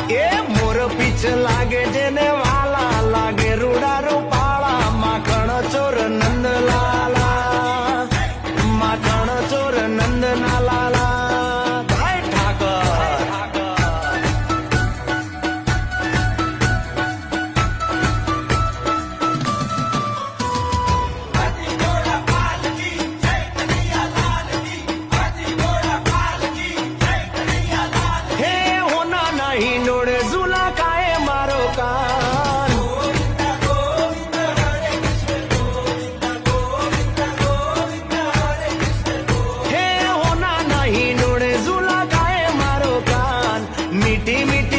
એ મોર પીછ લાગે જેને વાલા લાગે રૂડા રૂપાળા માખણ ચોર નંદલાલા માખણ ચોર નંદના લાલા ભાઈ ઠાકર હે હોના નહીં નોડે ઝુલા કાય મારો કાન હે હોના નહીં નોડે ઝુલા કાય મારો કાન મીઠી મીઠી